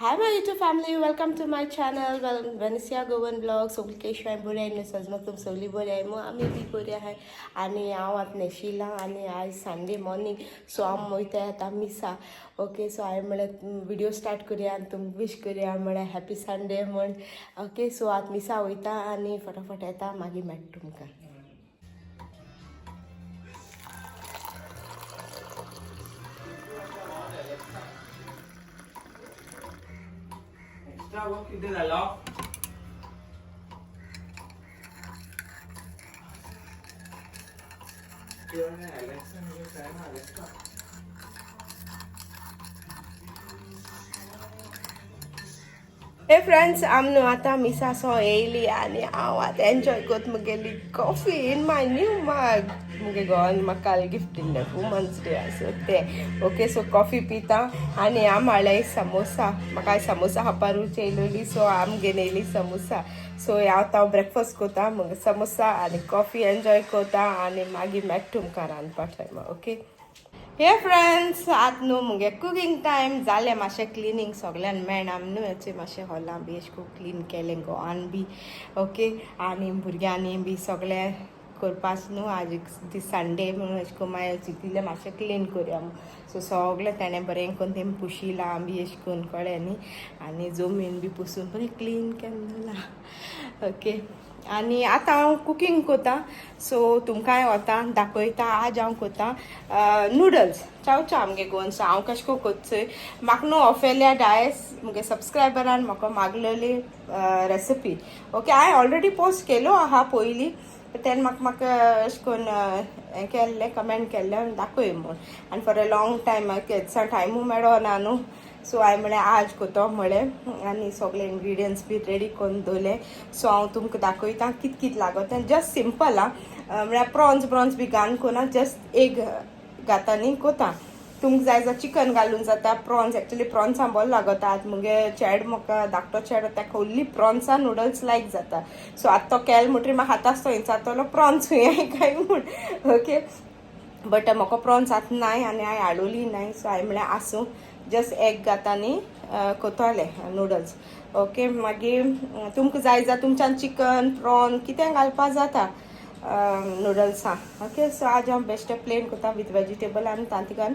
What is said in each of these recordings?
Hi my YouTube family, welcome to my channel. Venicia Goan vlog. सगळी कशी आहे बरी आहे न्हू मग तुम सगळी बरी आहे मग आम्ही बी बरी आहे आणि हांव आतां न्हेशिलां आनी आयज संडे मॉर्निंग सो हांव वयता आतां मिसा ओके सो हांवें म्हळ्यार व्हिडिओ स्टार्ट करुया आनी तुमकां विश करुया म्हळ्यार हॅपी संडे म्हण ओके सो आतां मिसा वयता आनी फटाफट येता मागीर मेळटा तुमकां. Extra work you did a lot. You are an Alexa and you try an Alexa. हे फ्रेंड्स आमी आतां मिसा सो येयली आनी हांव आतां एन्जॉय करता मुगेली कॉफी इन माय न्यू मग मुगे गोवान म्हाका काल गिफ्ट दिल्लें वुमन्स डे सो ते ओके सो कॉफी पिता आनी हांव हाडले समोसा म्हाका समोसा खावपा रूच येयलोली सो आमी घेवन येयली समोसा सो हांव ब्रेकफास्ट करता मुगे समोसा आनी कॉफी एन्जॉय करता आनी मागीर मेळटा तुमकां रांदपा टायमा ओके. हे फ्रेंड्स आतां न्हू मुगे कुकींग टायम जालें मातशें क्लिनींग सगल्यान मेळना न्हू हेचें मातशें हॉलां बी अशें करून क्लीन केलें गोवान बी ओके आनी भुरग्यांनी बी सगळें करपाच न्हू आज दीस संडे म्हणून अशें करून मागीर चिंतिल्लें मातशें क्लीन करुया सो सगळें तेणें बरें करून तें पुशिलां बी अशें करून कळ्ळें न्ही आनी जमीन बी पुसून बरें क्लीन केलें दवरलां ओके. आनी आतां हांव कुकींग करतां सो तुमकांय वता दाखयता आज हांव करतां नूडल्स चावचाव आमगे गोवन सो हांव कशें करून करचोय म्हाका न्हू ऑफेलिया डायस मुगे सबस्क्रायबरान म्हाका मागलेली रेसिपी ओके हांवें ऑलरेडी पोस्ट केलो आहा पयलीं तेन्ना म्हाका अशें करून हें केल्लें कमेंट केल्लें दाखय म्हूण आनी फॉर अ लॉंग टायम म्हाका टायमूय मेळना न्हू सो हांवें म्हळें आज कोतो म्हळें आनी सगळे इंग्रिडियंट्स बी रेडी करून दवरले सो हांव तुमकां दाखयतां कित कित लागता जस्ट सिंपल आं म्हळ्यार प्रॉन्स बी घालून कोना जस्ट एग घाता न्ही कोता तुमकां जाय जाल्यार चिकन घालून जाता प्रॉन्स एक्चुली प्रॉन्सां बरो लागता आतां मुगे चेड म्हाका धाकटो चेडो ताका ओन्ली प्रॉन्सां नूडल्स लायक जाता सो आतां तो केल म्हणटरी म्हाका आतांच तो विचारतलो प्रॉन्स खंय काय म्हूण ओके बट म्हाका प्रॉन्स आतां नाय आनी हांवें हाडुली नाय सो हांवें म्हळ्यार आसूं जस्ट एग घाता न्ही कोताले नूडल्स ओके मागीर तुमकां जाय जाल्यार तुमच्यान चिकन प्रॉन कितें घालपा जाता नूडल्सां ओके सो आज हांव बेश्टे प्लेन कोता वीथ वेजिटेबल आनी तांतिकान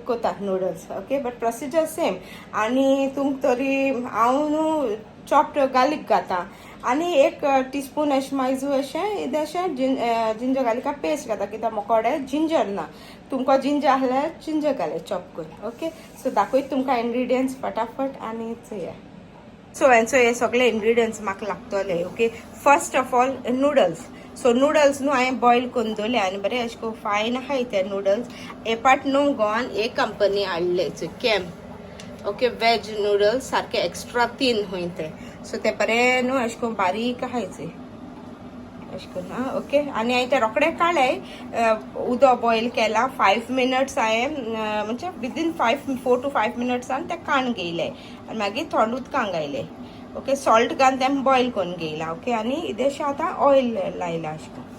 कोता noodles okay but procedure same आनी तुमकां तरी हांव न्हू चॉप्ड गार्लीक घाता आनी एक टीस्पून अशें मायजू अशें इदें अशें जिंजर गार्लिका पेस्ट घाता कित्याक म्हाका कडेन जिंजर ना तुमकां जिंजर आहल्यार जिंजर घाले चॉप करून ओके सो दाखयता तुमकां इंग्रिडियंट्स फटाफट आनी चोया सो हेंचो हे सगळे इंग्रिडियंट्स म्हाका लागतले okay first of all noodles so noodles न्हू हांवें बॉयल करून दवरले आनी बरें अशें करून फायन आहाय ते नूडल्स हे पाट न्हू गोवान एक कंपनी हाडले कॅम्प ओके वेज नूडल्स सारके एक्स्ट्रा तीन हूंय ते सो ते बरें न्हू अशें करून बारीक आहायचे अशें करून आं ओके आनी हांवें ते रोखडे काडले उदक बॉयल केलां 5 मिनट्स हांवें म्हणजे विदीन 4 to 5 मिनट्सान ते काण घेयले आनी मागीर थंड उदकांत घायले ओके सॉल्ट घालून तें बॉयल करून घेयला ओके आनी इदेशें आतां ऑयल लायला अशें करून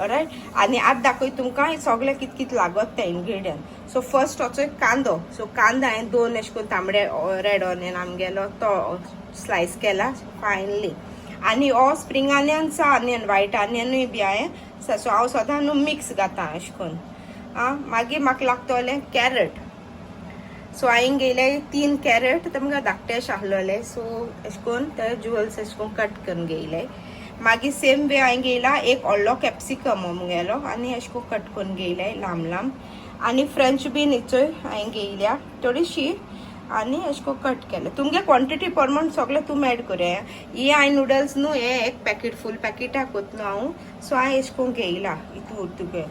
रायट आनी आतां दाखय तुमकां सगळें कित कित लागत ते इंग्रिडियंट सो फर्स्ट होचो कांदो सो कांदा हांवें 2 अशें करून तांबडे रेड ऑनियन आमगेलो तो स्लायस केला फायनली आनी हो स्प्रींग ऑनियन्स ऑनियन व्हायट ऑनियनूय बी हांवें सो हांव सदां न्हू मिक्स घाता अशें करून आं मागीर म्हाका लागतले कॅरट सो हांवें घेयले 3 कॅरट ते म्हाका धाकटेशे आहलोले सो अशें करून ते ज्युअल्स अशें करून कट करून घेयले मागीर सेम वे हांवें घेयला एक व्हडलो कॅप्सिकम मुगेलो आनी अशें करून कट करून घेयले लांब लांब आनी फ्रेंच बीन हिचोय हांवें घेयल्या थोडीशी आनी अशें करून कट केलें तुमगे क्वॉन्टिटी प्रमाण सगळें तुमी एड करुया हे हांवें नूडल्स न्हू हे एक पॅकेट फूल पॅकेटा कोत न्हू हांव सो हांवें अशें करून घेयला हितू तुगे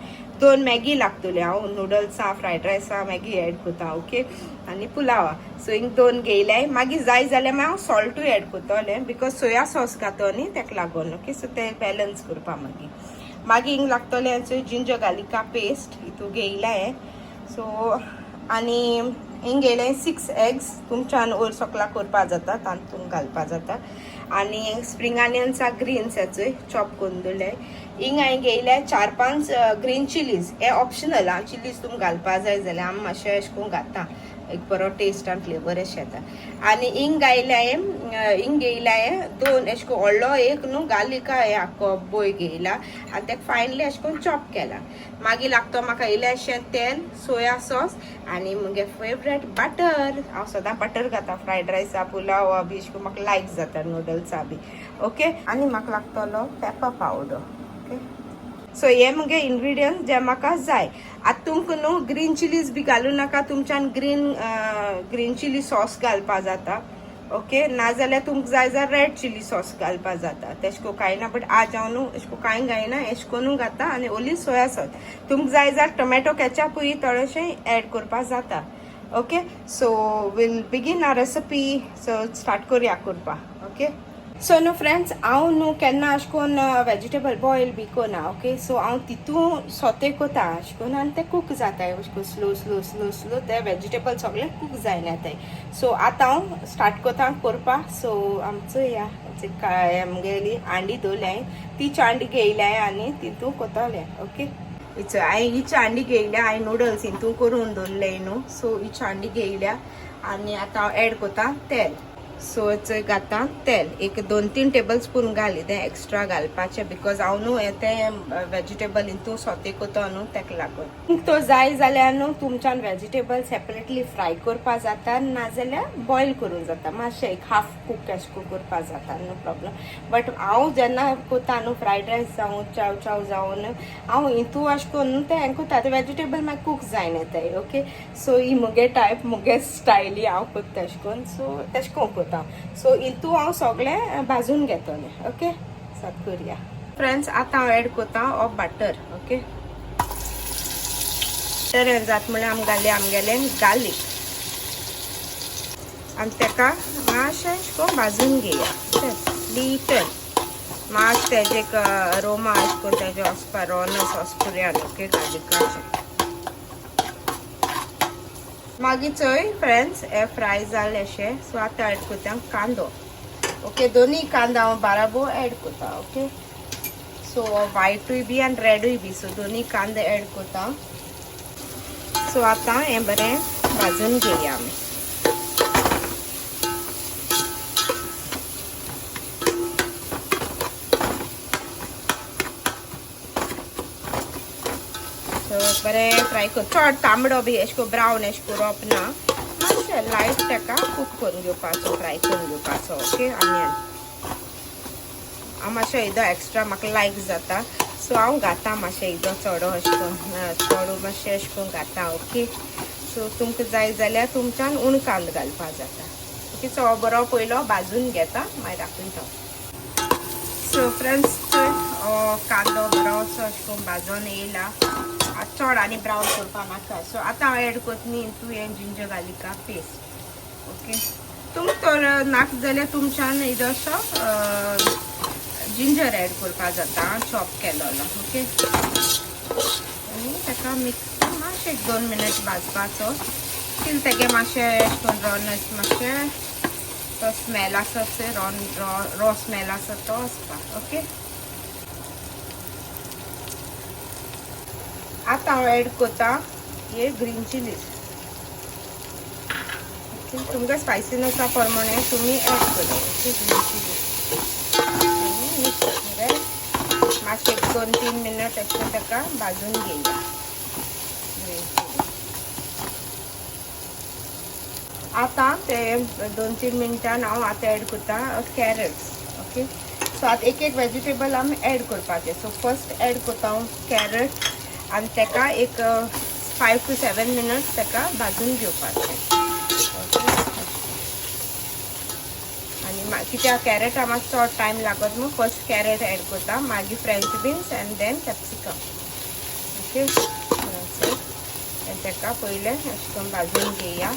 2 मॅगी लागतली हांव नूडल्सां फ्रायड रायसा मॅगी एड कोता ओके आनी पुलावा सो हिंग 2 घेयले मागीर जाय जाल्यार मागीर हांव सॉल्टूय एड कोतलें बिकॉज सोया सॉस घातो न्ही तेका लागून ओके सो ते बॅलन्स करपा मागीर हिंग लागतलें जिंजर गार्लिका पेस्ट हितू घेयला हे सो आनी हिंग येयले 6 eggs तुमच्यान ओर सकला करपा जाता तांतून घालपा जाता आणि स्प्रिंग ऑनियन्सा ग्रीन्स याचोय चॉप करून दवरले हिंग हांवें घेयले 4-5 ग्रीन चिलीज हे ऑप्शनल हा चिलीज तुम घालपा जाय जाल्यार आमी मातशें अशें करून घाता एक बरो टेस्ट आनी फ्लेवर अशें येता आनी हिंग घायले हिंग घेयला दोन अशें करून व्हडलो एक न्हू गार्लिका हे आख्खो बोय घेयला आनी तेका फायनली अशें करून चॉप केला मागीर लागता म्हाका इल्लेशें तेल सोया सॉस आनी म्हगे फेवरेट बटर हांव सदां बटर घाता फ्रायड रायसा पुलावा बी अशें करून म्हाका लायक जाता नूडल्सा बी ओके आनी म्हाका लागतलो पेपर पावडर ओके सो हे मुगे इंग्रेडियंट्स जे म्हाका जाय आतां तुमकां न्हू ग्रीन चिलीज बी घालूं नाका तुमच्यान ग्रीन चिली सॉस घालपा जाता ओके नाजाल्यार तुमकां जाय जाल्यार रेड चिली सॉस घालपा जाता तेश को कांय ना बट आज हांव न्हू अशें को कांय घायना अशें करून घाता आनी ओन्ली सोया सॉस तुमकां जाय जाल्यार टोमॅटो केचपूय थोडेशें एड करपा जाता ओके सो वील बिगीन आवर रेसिपी सो स्टार्ट करुया करपा ओके सो न्हू फ्रेंड्स हांव न्हू केन्ना अशें करून वेजिटेबल बॉयल बी कोना ओके सो हांव तितून सोते कोता अशें करून आनी ते कूक जाताय अशें करून स्लो स्लो स्लो स्लो ते वेजिटेबल सगळे कूक जायन येताय सो आतां हांव स्टार्ट कोता करपा सो आमचो या मुगेली आंडी दवरल्या ती चांडी घेयल्या आनी तितू कोताले ओके हांवें ही चांडी घेयल्या हांवें नूडल्स हितू करून दवरले न्हू सो ही चांडी घेयल्या आनी आतां हांव एड कोता तेल सो घाता तेल एक 2-3 टेबल स्पून घाली ते एक्स्ट्रा घालपाचे बिकॉज हांव न्हू ते वेजिटेबल हितू सोते कोता न्हू तेका लागून तो जाय जाल्यार न्हू तुमच्यान वेजिटेबल सेपरेटली फ्राय करपा जाता नाजाल्यार बॉयल करूं जाता मातशें एक हाफ कूक अशें करपा जाता नो प्रॉब्लम बट हांव जेन्ना कोता न्हू फ्रायड रायस जावं चाव जावन हांव हितू अशें करून ते हें कोता ते वेजिटेबल मागीर कूक जायन येताय ओके सो ही मुगे टायप मुगे स्टायली हांव कोता तशें करून सो तशें करून सो हितू हांव सगळें भाजून घेतलें ओके स्टार्ट करुया फ्रेंड्स आतां हांव एड कोता ऑफ बटर ओके बटर जात म्हळ्यार आमी घाली आमगेलें गार्लीक आनी तेका मातशें अशें करून भाजून घेया लिटल मातशें तेजे एक अरोमा अशें करून तेजे वचपा रॉनस वचपुऱ्यान ओके गार्लिकाचें मागीर चोय फ्रेंड्स हे फ्राय जाले अशें सो आतां एड कोता कांदो ओके दोनी कांदा हांव बाराबो एड कोता ओके सो व्हायटूय बी आनी रेडूय बी सो दोनी कांदे एड कोता सो आतां हें बरें भाजून घेया आमी बरें फ्राय कर चड तांबडो बी अशें करून ब्रावन अशें करप ना मातशें लायट तेका कूक करून घेवपाचो फ्राय करून घेवपाचो ओके ऑनियन हांव मातशें इदो एक्स्ट्रा म्हाका लायक जाता सो हांव घाता मातशें इदो चडो अशें करून चडो मातशें अशें करून घाता ओके सो तुमकां जाय जाल्यार तुमच्यान उण कांदो घालपा जाता ओके सो हो बरो पयलो भाजून घेता मागीर दाखयता सो फ्रेंड्स कांदो बरोसो अशें करून भाजून येयला चड आनी ब्रावन करपा नाका सो आतां हांव एड कोतनी इंतू हें जिंजर गार्लिका पेस्ट ओके तुमकां तर नाक जाल्यार तुमच्यान इल्लोसो जिंजर एड करपा जाता चॉप केलोलो ओके आनी ताका मिक्स मातशें 2 मिनट भाजपाचो टील तेगे मातशें अशें करून रॉनस मातशें तो स्मेल आसा रॉ स्मेल आसा तो वचपा ओके आतां हांव एड कोता हे ग्रीन चिलीज ओके तुमकां स्पायसीनेसा प्रमाणे तुमी एड करा ओके ग्रीन चिलीज आनी मिक्स बरें मातशें 2-3 मिनट अशें ताका भाजून घेया ग्रीन चिली आतां ते 2-3 मिनटान हांव आतां एड कोता कॅरट्स ओके सो आतां एक वेजिटेबल आमी एड करपाचें सो फर्स्ट एड कोता हांव कॅरट आनी तेका एक 5 to 7 मिनट्स तेका भाजून घेवपाचें आनी कित्याक कॅरटा मातसो चड टायम लागत न्हू फर्स्ट कॅरट एड कोता मागीर French beans and then capsicum okay तेका पयलें अशें करून भाजून घेया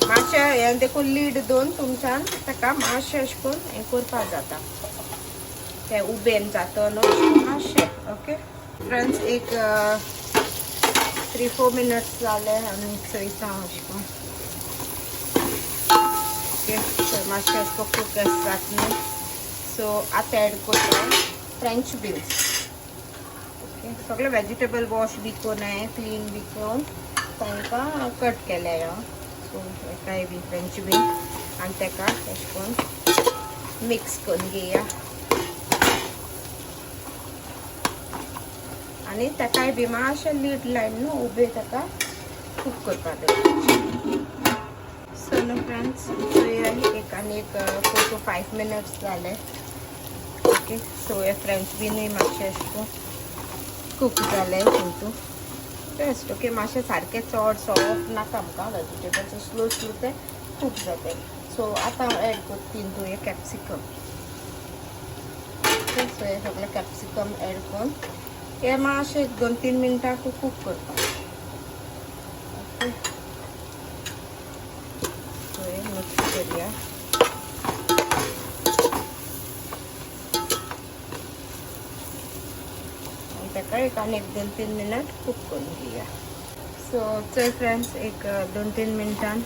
मातशें हें देखून लीड दोन तुमच्यान ताका मातशें अशें करून हें करपा जाता ते उबेन जातो न्हू मातशें ओके फ्रेंड्स एक 3-4 मिनट्स जाले आनी चयता अशें ओके. सो मातशें अशें कूक जातलें. सो आतां एड करता फ्रेंच बीन्स. ओके, सगळे वेजिटेबल वॉश बी करून हांवें क्लीन बी करून तांकां कट केले. सो एकाय बी फ्रेंच बीन आनी ताका अशें करून मिक्स करून घेया. आनी ताकाय बी मातशें लीड लायन न्हू उबे ताका कूक करपाक जाय. सो न्हू फ्रेंड्स, एक आनी एक 4 to 5 मिनट्स जाले. ओके, सो हे फ्रेंच बीनूय मातशें अशें करून कूक जाले तितू बेस्ट. ओके, मातशें सारकें चड सॉफ्ट नाका आमकां वेजिटेबल्स, स्लो ते कूक जाते. सो आतां हांव एड करता तितू हे कॅप्सिकम. ओके, सो हे सगळे कॅप्सिकम एड करून हे मातशें 2-3 मिनटां कूक करता. ओके, सो हे मिक्स करूया. ताका एक आनी 2-3 मिनट कूक करून घेया. सो चल फ्रेंड्स, एक 2-3 मिनटान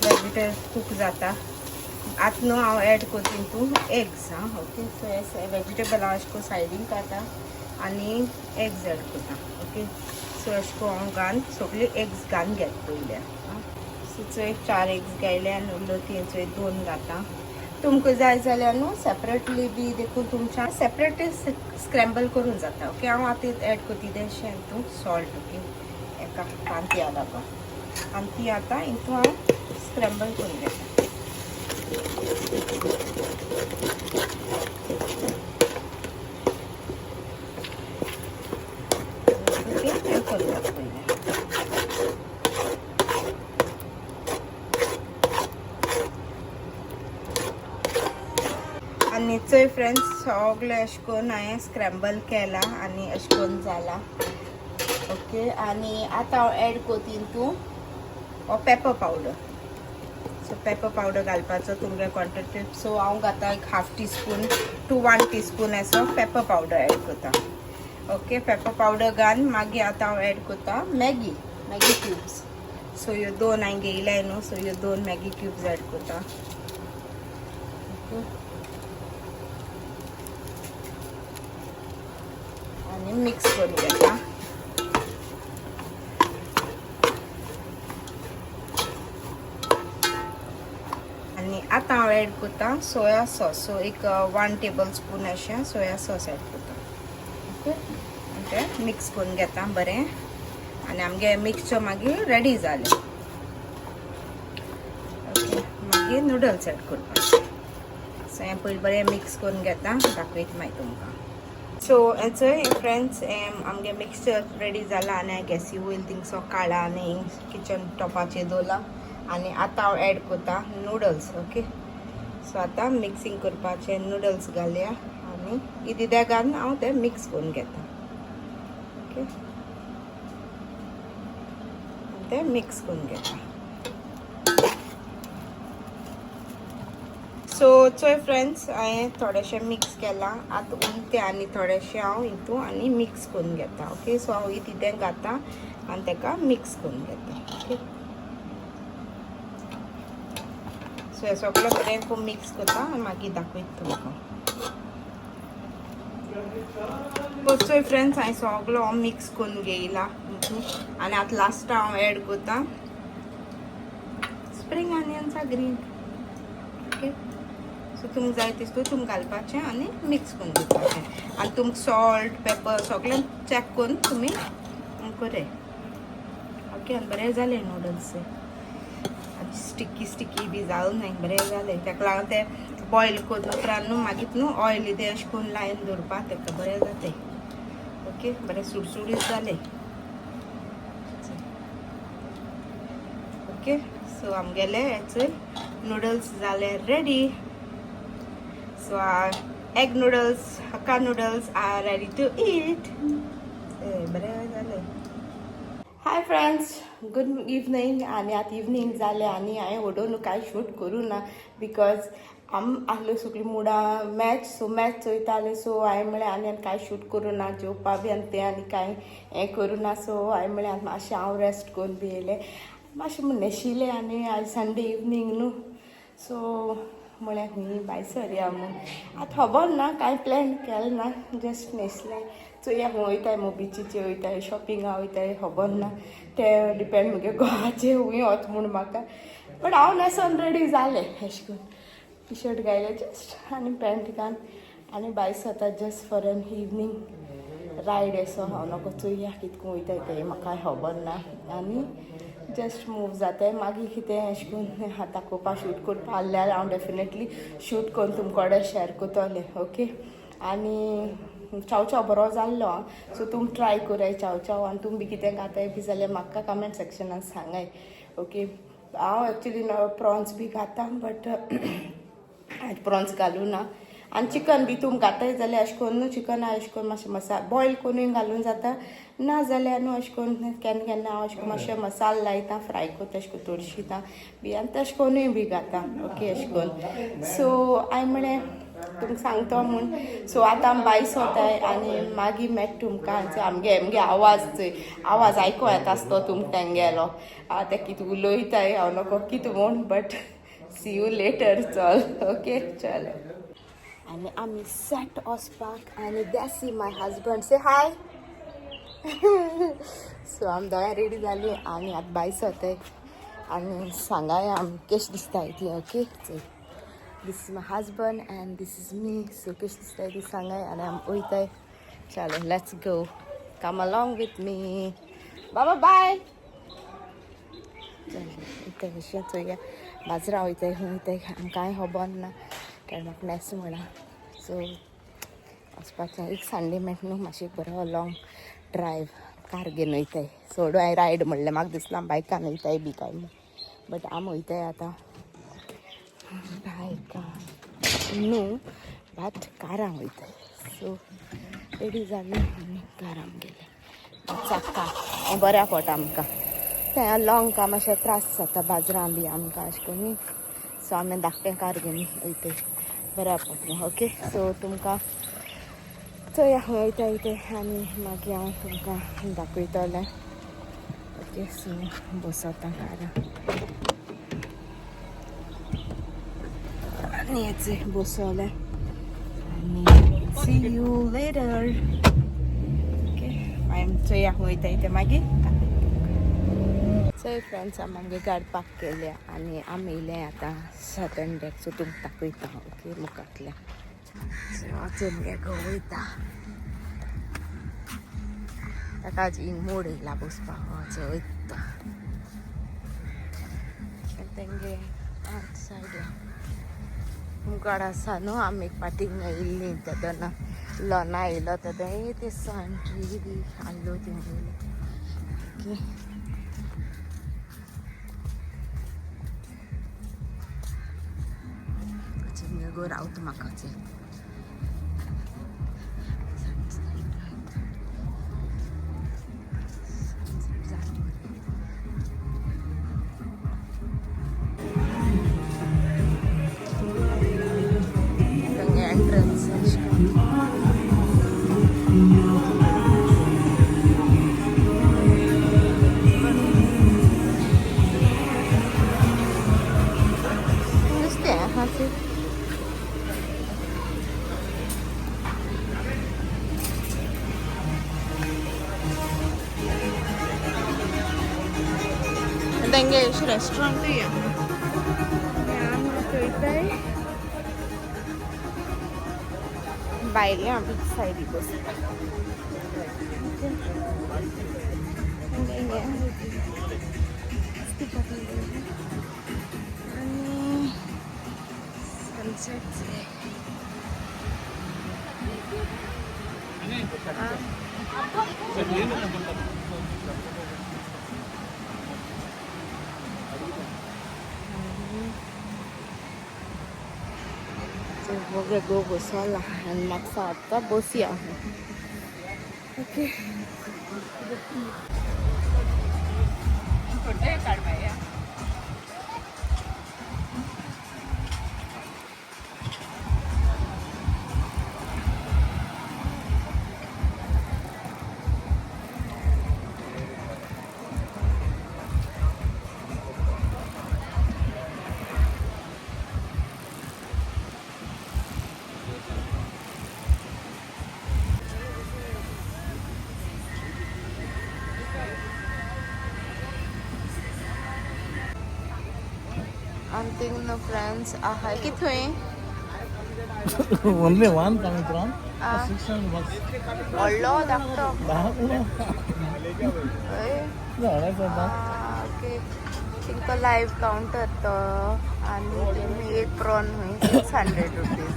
वेजिटेबल कूक जाता. आतां न्हू हांव एड करता तितू एग्स. ओके, सो हे वेजिटेबल हांव अशें करून सायडीन काडटा आनी एग्स एड करता. ओके, सो अशें करून हांव घान सगळी एग्स घान घेता पयल्या. सो चोय 4 एग्स घायले आनी उरलो 3 चोय 2 घाता. तुमकां जाय जाल्यार न्हू सेपरेटली बी देखून तुमच्या सेपरेट स्क्रॅम्बल करून जाता. ओके, हांव आतां एड करता इल्लेशें हितू सॉल्ट. ओके, एका कांती घालपा आनी ती आतां हितू हांव स्क्रॅम्बल करून घेता. ओके, हे करता पयलें. आनी चोय फ्रेंड्स, सगळें अशें करून हांवें स्क्रॅम्बल केला आनी अशें करून जाला. ओके, आनी आतां हांव एड करता हितू pepper powder. So pepper powder घालपाचो तुमगे क्वॉन्टिटी. सो हांव घाता एक 1/2 टीस्पून to 1 टीस्पून असो पेपर पावडर एड करता. ओके, पेपर पावडर घान मागीर आतां हांव एड करता मॅगी क्यूब्स. सो ह्यो 2 हांवें घेयलाय न्हू. सो ह्यो 2 मॅगी क्यूब्स एड करता. ओके, आनी मिक्स करून घेता. आनी आतां हांव एड करता सोया सॉस. सो एक 1 टेबलस्पून अशें सोया सॉस एड करता. ओके, आनी तें मिक्स करून घेता बरें. आनी आमगे मिक्सचर मागीर रेडी जालें. ओके, मागीर नूडल्स एड करपाचे. सो हें पयलीं बरें मिक्स करून घेता, दाखयता मागीर तुमकां. सो हेचोय फ्रेंड्स आमगे मिक्सचर रेडी जाला आनी हांवें गॅसी वयर थिंगसो काडला आनी किचन टॉपाचेर दवरला. आनी आतां हांव एड करता नूडल्स. ओके, सो आतां मिक्सिंग करपाचें नूडल्स घालया आनी इदिद्या घालून हांव तें मिक्स करून घेता. ओके, तें मिक्स करून घेता. सो चोय फ्रेंड्स, हांवें थोडेशें मिक्स केलां. आतां उरते आनी थोडेशें हांव हितू आनी मिक्स करून घेता. ओके, सो हांव इदिद्या घाता आनी ताका मिक्स करून घेता. ओके, सो हे सगळें बरें करून मिक्स करता आनी मागीर दाखयता तुमकां. चोय फ्रेंड्स, हांवें सगळो मिक्स करून घेयला आनी आतां लास्ट हांव एड करता spring onions green. Okay, so तुमकां जाय तितू तुमकां घालपाचें आनी मिक्स करून दिवपाचें. आनी तुमकां सॉल्ट पेपर सगळें चॅक करून तुमी करे. ओके, आनी बरें जालें नूडल्स. स्टिकी बी जावन हांवें बरें जालें. ताका लागून तें बॉयल करून उपरांत न्हू मागीर न्हू ऑयल तें अशें करून लायन दवरपाक ताका बरें जाता. ओके, बरें सुडसुडीत जालें. ओके, सो आमगेले हेचो नूडल्स जाले ready. So egg noodles, hakka noodles are ready to eat. बरें जालें. Hi friends, good evening. आनी आतां इवनिंग जालें आनी हांवें ओडोन कांय शूट करूं ना बिकॉज आसलो सगळी मुडा मॅच सो मॅच चोयताले सो हांवें म्हळें आनी कांय शूट करूं ना जेवपा बी आनी तें आनी कांय हें करूं ना सो हांवें म्हळें मातशें हांव रेस्ट करून बी येयलें मातशें न्हेशिलें आनी आयज संडे इवनींग न्हू सो म्हळें खूंय भायर सरया म्हूण आतां खबर ना कांय प्लॅन केलें ना जस्ट न्हेसलें चोया खूंय वयताय मो बिचीचेर वयताय शॉपिंगा वयताय खबर ना तें डिपेंड मुगे घोवाचेर खूंय वच म्हूण म्हाका बट हांव न्हेसोन रेडी जालें अशें करून टी शर्ट घायलें जस्ट आनी पॅन्ट घाल आनी भायर सरता just for an evening ride एसो हांव नोको चोया कितको वयताय तें म्हाका खबर ना आनी जस्ट मूव जाताय मागीर कितें अशें करून दाखोवपा शूट करपा आसल्यार हांव डेफिनेटली शूट करून तुमकोडे शॅर कोतोलें ओके आनी चाव बरो जाल्लो आं सो तुम ट्राय कोराय चाव आनी तुम बी कितें घाताय बी जाल्यार म्हाका कमेंट सेक्शनान सांगाय ओके हांव एक्चुली प्रॉन्स बी घातां बट प्रॉन्स घालूं ना आनी चिकन बी तुम घाताय जाल्यार अशें करून न्हू चिकन अशें करून मातशें मसाला बॉयल करूनय घालून जाता ना जाल्यार न्हू अशें करून केन्ना हांव अशें करून मातशें मसालो लायता फ्राय कोता अशें करून तोडशिता बी आनी तशें करूनय बी घातां ओके अशें करून सो हांवें म्हळें तुमकां सांगतो म्हूण सो आतां आमी भायर सोताय आनी मागीर मेळटा तुमकां आमगे आवाज आयको येता आसतो तुमकां तेंगेलो तें कितें उलोयताय हांव नोको कितें म्हूण बट सी यू लेटर चल ओके चल आनी आमी सेट वचपाक आनी that's see my husband say high so आमी दोगांय रेडी जालीं आनी आतां भायर सोताय आनी सांगाय आमी कशें दिसताय ती okay this is my husband end this is me so कशें दिसताय ती सांगाय आनी आमी वयताय चलो let's go come along with me बाबा बाय चल विशय चोया बाजरा वयताय खंय वयताय आमकां कांय खबर ना कारण म्हाका न्हेस म्हणा सो वचपाचें एक संडे मेळटा न्हू मातशें बरो लॉंग ड्रायव कार घेवन वयताय सोडू हांवें रायड म्हणलें म्हाका दिसना बायकान वयताय बी काय म्हूण बट आमी वयताय आतां बायकान न्हू बट कारां वयताय सो रेडी जालीं आनी कारां गेले चाक्का हें बऱ्या पडटा आमकां तें लॉंग काम मातशें त्रास जाता बाजरां बी आमकां अशें करून सो आमी धाकटें कार घेवन वयताय बऱ्या पडटा ओके सो तुमकां चोया खंय वयताय तें आनी मागीर हांव तुमकां दाखयतलें ओके सो बसता कारां आनी हेचे बसोलें आनी सी यू लेटर ओके हांवें चोया खंय वयताय तें मागीर चोय फ्रेंड्स आमगे गाडी पार्क केल्या आनी आमी येयलें आतां सेकंड डेक सो तुमकां दाखयता ओके मुखांतल्या सो वचून गे घोव वयता ताका आजी मोड येयला बसपाक वचो वयता तेंगे आउट सायड मुखार आसा न्हू आमी एक पाटीक येयल्लीं तेदोना लोना येयलो तेदो ते संट्री बी आसलो तेंगे ओके go रावत म्हाकाचे एंट्रन्स दिसते हा तेंगे रेस्टॉरंट भायल्या बीच सायडीक बसता आनी sunset Vou go bosala and maxa ta bosia. Okay. Something no friends आहा कितुय Only one coming from Ah. 600 bucks. व्हडलो धाकटो ओके तिंका लाईव्ह काउंटर तो आणि तुम्ही एक प्रॉन होईल 600 रुपीज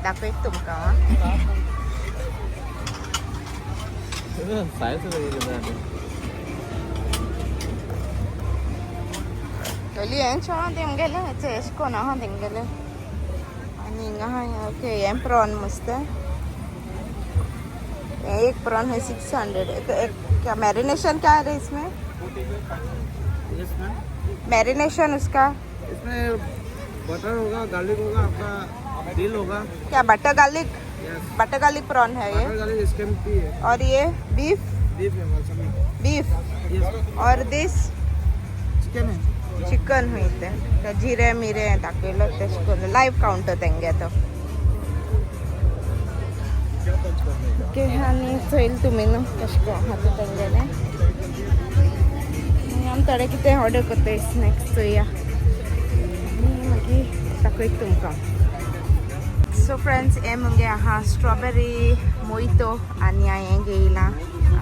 दाखव तुमका Oli en chama dengele chesko na ha dengele आणि हा ओके ये प्रॉन मस्त एक प्रॉन है 600 क्या मैरिनेशन क्या है इसमें मैरिनेशन उसका इसमें बटर होगा, गार्लिक होगा, आपका दिल होगा। क्या बटर गार्लिक प्रॉन है ये गार्लिक स्किम्पी है। और ये बीफ बीफ है मसाला। बीफ और दिस चिकन है। चिकन हुई ते जिरे मिरे दाखवलं तेशकोन लाईव्ह काउंटर तेंगे तो ओके आणि चोईल तुम्ही न्हू तेशको हाता तेंगेले आमी थोडे कितें ऑर्डर करता स्नॅक्स चोया आनी मागीर दाखयत तुमकां सो फ्रेंड्स हे मगे आहा स्ट्रॉबेरी मोइतो आनी हांवें घेयलां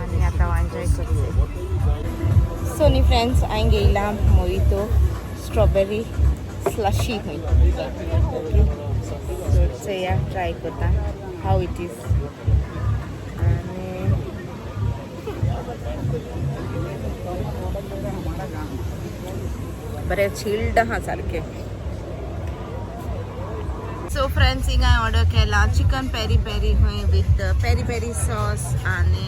आनी आतां एन्जॉय करता सो न्ही फ्रेंड्स हांवें घेयलां mojito strawberry slushie okay so या ट्राय करता हाव इट इज आनी बरें चिल्ड आहा सारकें सो फ्रेंड्स हिंगा ऑर्डर केला चिकन पेरी पेरी हुई विथ पेरी पेरी सॉस आणि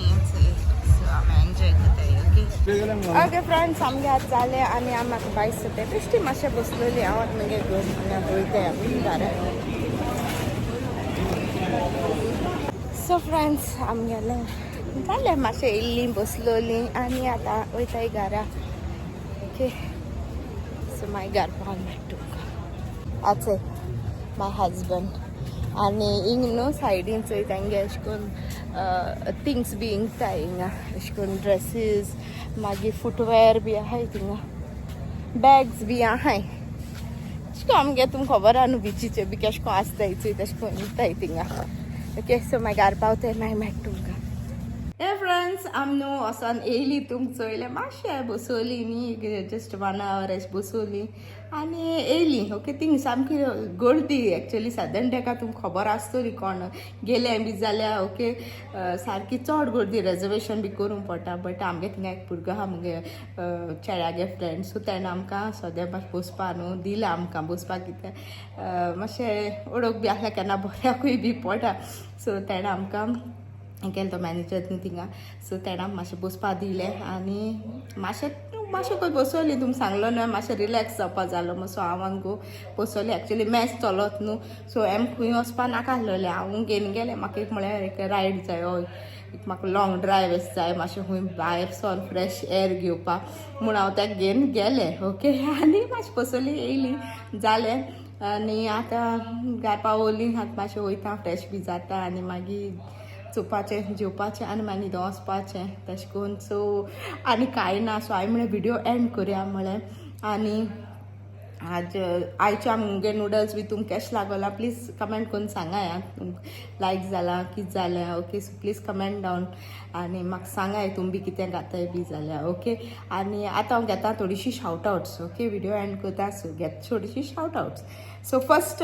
आम्ही एन्जॉय करता ओके फ्रेंड्स आमगे आज जाले आनी आमी म्हाका बायस ते बेश्टी मातशें बसलेली हांव आतां मगे घेवन वयता आमी घरा सो फ्रेंड्स आमगेले जालें मातशें इल्लीं बसलोलीं आनी आतां वयताय घरा ओके सो मागीर घर पावून मेळटा तुमकां आचे माय हजबंड आनी हिंग न्हू सायडीन चोय तेंगे अशें करून थिंग्स बी इंगताय हिंगा अशें करून ड्रेसीस मागीर फुटवेअर बी आहाय थिंगा बॅग्स बी आहाय अशें करून आमगे तुमकां खबर आहा न्हू बिचीचे बी केश कोन आसताय चोय तशें करून इंगताय थिंगा ओके सो मागीर घर पावताय मागीर मेळटा तुमकां हे फ्रेंड्स आमी न्हू वोसोन येयली तुमकां चोयलें मातशें बसोली न्ही जस्ट 1 hour अशें बसोली आनी येयली ओके थिंग सामकी गर्दी एक्चुअली सदन डेका तुमकां खबर आसतली कोण गेले बी जाल्यार ओके सारकी चड गर्दी रिजर्वेशन बी करूंक पडटा बट आमगे थिंगा एक भुरगो आहा मुगे चेड्यागे फ्रेंड सो ताणें आमकां सद्या मातशें बसपा न्हू दिलां आमकां बसपाक कितें मातशें ओडोक बी आसल्यार केन्ना बऱ्याकूय बी पडटा सो ताणें आमकां केलो तो मॅनेजर न्ही थिंगा सो ताणें मातशें बसपा दिलें आनी मातशें खंय बसोली तुमकां सांगलो न्हू मातशें रिलॅक्स जावपा जालो सो हांव गो बसोली एक्चुअली मॅच चलत न्हू सो खंय वचपा नाका आसलोलें हांव घेवन गेलें म्हाका एक म्हळ्यार एक रायड जाय हय एक म्हाका लॉंग ड्रायव जाय मातशें खंय भायर सोन फ्रेश एअर घेवपा म्हूण हांव ताका घेवन गेलें ओके आनी मातशें बसोली येयली जालें आनी आतां घर पावोली आतां मातशें वयता फ्रेश बी जाता आनी मागीर चोवपाचें जेवपाचें आनी मागीर वचपाचें तशें करून सो आनी कांय ना सो हांवें म्हळें व्हिडिओ एंड करुया म्हळें आनी आज आयच्या मुगे नूडल्स बी तुमकां कशें लागला प्लीज कमेंट करून सांगाय लायक जाला कितें जालें okay so please comment down आनी म्हाका सांगाय तुमी बी कितें घाताय बी जाल्यार ओके आनी आतां हांव घेता थोडीशी shout outs okay video end करता सो घेत थोडीशी shout outs so first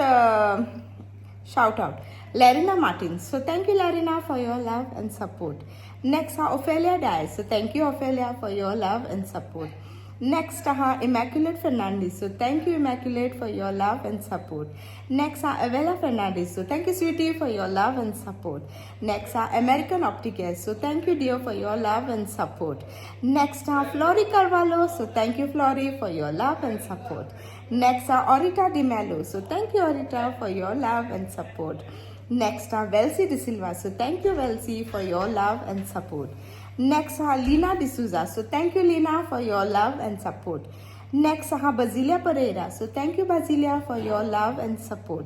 shout out Larina Martins, so thank you Larina for your love and support. Next Ophelia Dias, so thank you Ophelia for your love and support. Next Immaculate Fernandez, so thank you Immaculate for your love and support. Next Avella Fernandez, so thank you sweetie for your love and support. Next American Opticals, so thank you dear for your love and support. Next Flori Carvalho, so thank you Flori for your love and support. Next Orita Di Mello, so thank you Orita for your love and support. Next Velsi De Silva, so thank you Velsi for your love and support. Next Lina D'Souza, so thank you Lina for your love and support. Next Basilia Pereira, so thank you Basilia for your love and support.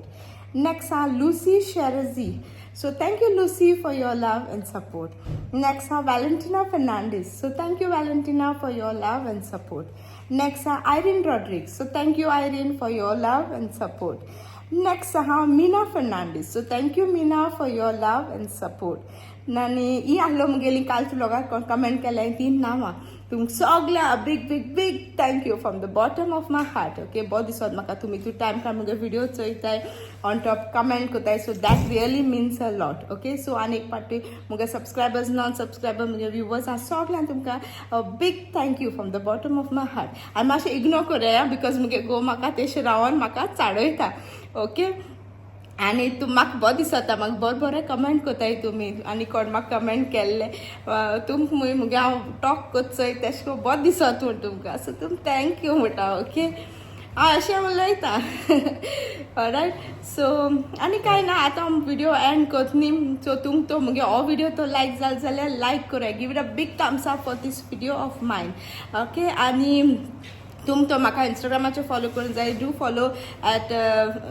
Next Lucy Sherazi, So thank you, Lucy, for your love and support. Next, Valentina Fernandez. So thank you, Valentina, for your love and support. Next, Irene Rodriguez. So thank you, Irene, for your love and support. Next, Mina Fernandez. So thank you, Mina, for your love and support. Nani I ahlo mugeli kaltu loga comment केलें तीन नामा तुम सगळ्या big thank you from the bottom of my heart. Okay, बहुत दिवसात म्हाका तुम्ही तू time काढून मुगे व्हिडिओ चोयताय on top comment कोताय, so that really means a lot. Okay, so अनेक पार्टी मुगे subscribers non subscriber मुगे viewers आ सगळ्यां तुमका a big thank you from the bottom of my heart. आणि मातशें इग्नोर करूया because मुगे गो म्हाका तेशें रावन म्हाका चाडयता. Okay, आणि तू म्हाका बहुत दिसता म्हाका बरे कमेंट कोताय तुमी आनी कोण म्हाका कमेंट केल्ले तुमक मुगे हांव टॉक कोचोय तेश को बहुत दिसत म्हण तुमकां सो तुम थँक्यू म्हणटा. ओके, हांव अशें उलयता रायट. सो आनी कांय ना, आतां व्हिडिओ एंड कोतनी. सो तुमक तो मुगे हो व्हिडिओ तो लायक जालो जाल्यार लायक करूया, give it a big thumbs up for this video of mine. Okay, आनी तुम तो म्हाका इंस्टाग्रामाचेर फॉलो करूंक जाय. डू फॉलो एट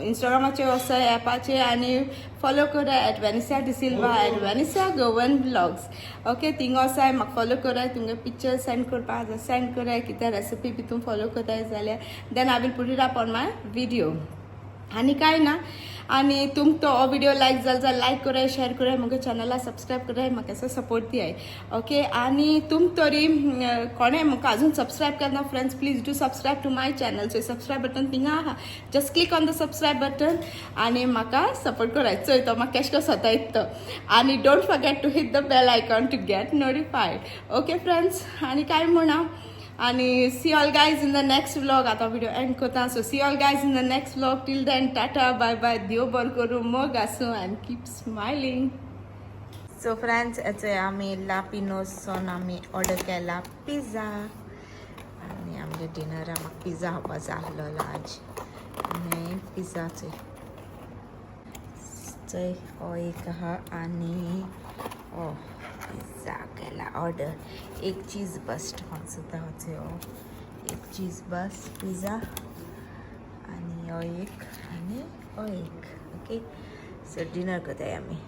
इंस्टाग्रामाचेर वचय ॲपाचेर आनी फॉलो करा at Venecia D'Silva at Venecia Goan blogs. Okay, थिंग वसाय म्हाका फॉलो कराय. तुमगे पिक्चर सेंड करपा जाय सेंड कराय, कितें रेसिपी बी तुम फॉलो करताय जाल्यार then I will put it up on my video. आनी कांय ना, आनी तुमक तो हो व्हिडिओ लायक जालो जाल्यार लायक कराय, शेअर कराय, म्हगे चॅनला सबस्क्रायब कराय, म्हाका असो सपोर्ट दियाय. ओके, आनी तुमक तरी कोणें म्हाका अजून सबस्क्रायब करना friends, please do subscribe to my channel. So subscribe button थिंगा आहा, just click on the subscribe button आनी म्हाका सपोर्ट कराय. चोय तो म्हाका केश को सतायत तो. आनी don't forget to hit the bell icon to get notified. Okay friends, आनी कांय म्हणा. आणि see all guys in the next vlog. आता व्हिडिओ एंड कोता. So see all guys in the next vlog. Till then tata bye bye. देव बरें करूं, मोग आसूं and keep smiling. So friends, याचे आमी लापिनोसून आमी ऑर्डर केला पिझ्झा आनी आमगे डिनराक म्हाका पिझ्झा खावपा जाय आसलोलो आज. आनी पिझ्झाचे चोय हो एक आहा आनी हो पिझ्झा केला ऑर्डर. एक चीज बस्ट म्हाका सुद्दां होचे हो एक चीज बस्ट पिझ्झा आनी हो एक आनी हो एक. ओके, सो डिनर करताय आमी.